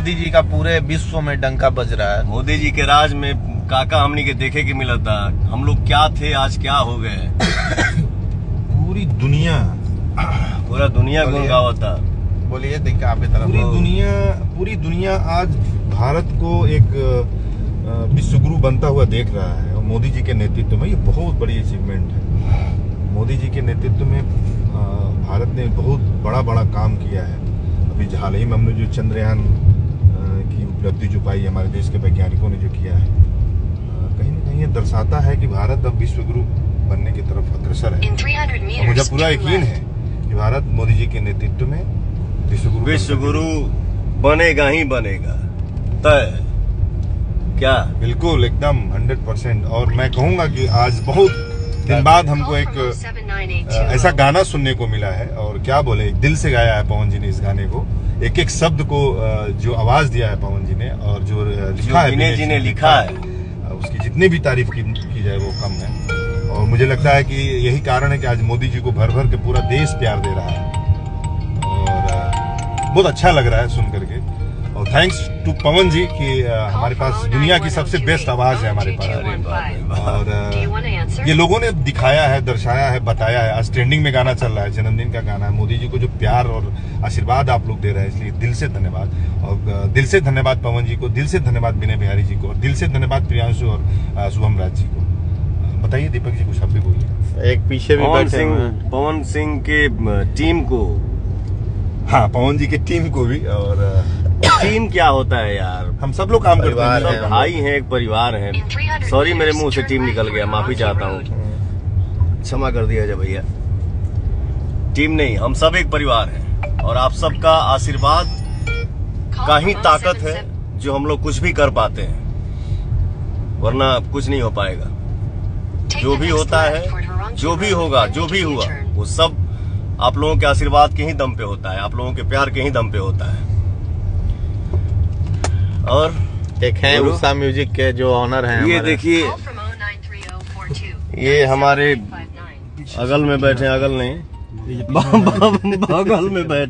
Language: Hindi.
मोदी जी का पूरे विश्व में डंका बज रहा है। मोदी जी के राज में काका हमनी के देखे के मिला था, हम लोग क्या थे आज क्या हो गए। पूरी दुनिया पूरा दुनिया गुण गावा था। बोलिए देखिए आपकी तरफ। पूरी दुनिया आज भारत को एक विश्वगुरु बनता हुआ देख रहा है और मोदी जी के नेतृत्व में ये बहुत बड़ी अचीवमेंट है। मोदी जी के नेतृत्व में भारत ने बहुत बड़ा काम किया है। अभी हाल ही में हमने जो चंद्रयान की उपलब्धि जो पाई हमारे देश के वैज्ञानिकों ने जो किया है, कहीं न कहीं ये दर्शाता है कि भारत अब विश्वगुरु बनने की तरफ अग्रसर है। और मुझे पूरा यकीन है कि भारत मोदी जी के नेतृत्व में विश्वगुरु बनेगा ही बनेगा, तय क्या? बिल्कुल एकदम 100%। और मैं कहूंगा कि आज बहुत दिन बाद हमको एक ऐसा गाना सुनने को मिला है, और क्या बोले, दिल से गाया है पवन जी ने इस गाने को, एक एक शब्द को जो आवाज दिया है पवन जी ने, और जो लिखा है विनय जी ने लिखा है, उसकी जितनी भी तारीफ की जाए वो कम है। और मुझे लगता है कि यही कारण है कि आज मोदी जी को भर भर के पूरा देश प्यार दे रहा है, और बहुत अच्छा लग रहा है सुन करके। और थैंक्स टू पवन जी कि हमारे पास दुनिया की सबसे बेस्ट आवाज है हमारे पास। और ये लोगों ने दिखाया है, दर्शाया है, बताया है। आज ट्रेंडिंग में गाना चल रहा है, जन्मदिन का गाना है। मोदी जी को जो प्यार और आशीर्वाद आप लोग दे रहे हैं, इसलिए दिल से धन्यवाद। और दिल से धन्यवाद पवन जी को, दिल से धन्यवाद विनय बिहारी जी को, और दिल से धन्यवाद प्रियांशु और शुभम राज जी को। बताइए दीपक जी, कुछ आप भी बोलिए। एक पीछे भी पवन सिंह के टीम को, हाँ पवन जी की टीम को भी। और टीम क्या होता है यार, हम सब लोग काम करते हैं, सब भाई हैं, एक परिवार है। सॉरी मेरे मुंह से टीम निकल गया, माफी चाहता हूँ, क्षमा कर दिया जाए भैया। टीम नहीं, हम सब एक परिवार हैं, और आप सबका आशीर्वाद का ही ताकत है जो हम लोग कुछ भी कर पाते हैं, वरना कुछ नहीं हो पाएगा। जो भी होता है, जो भी होगा, जो भी हुआ, वो सब आप लोगों के आशीर्वाद के ही दम पे होता है, आप लोगों के प्यार के ही दम पे होता है। और एक है उषा म्यूजिक के जो ऑनर हैं, ये देखिए, ये हमारे अगल में बैठे, अगल नहीं बगल में बैठे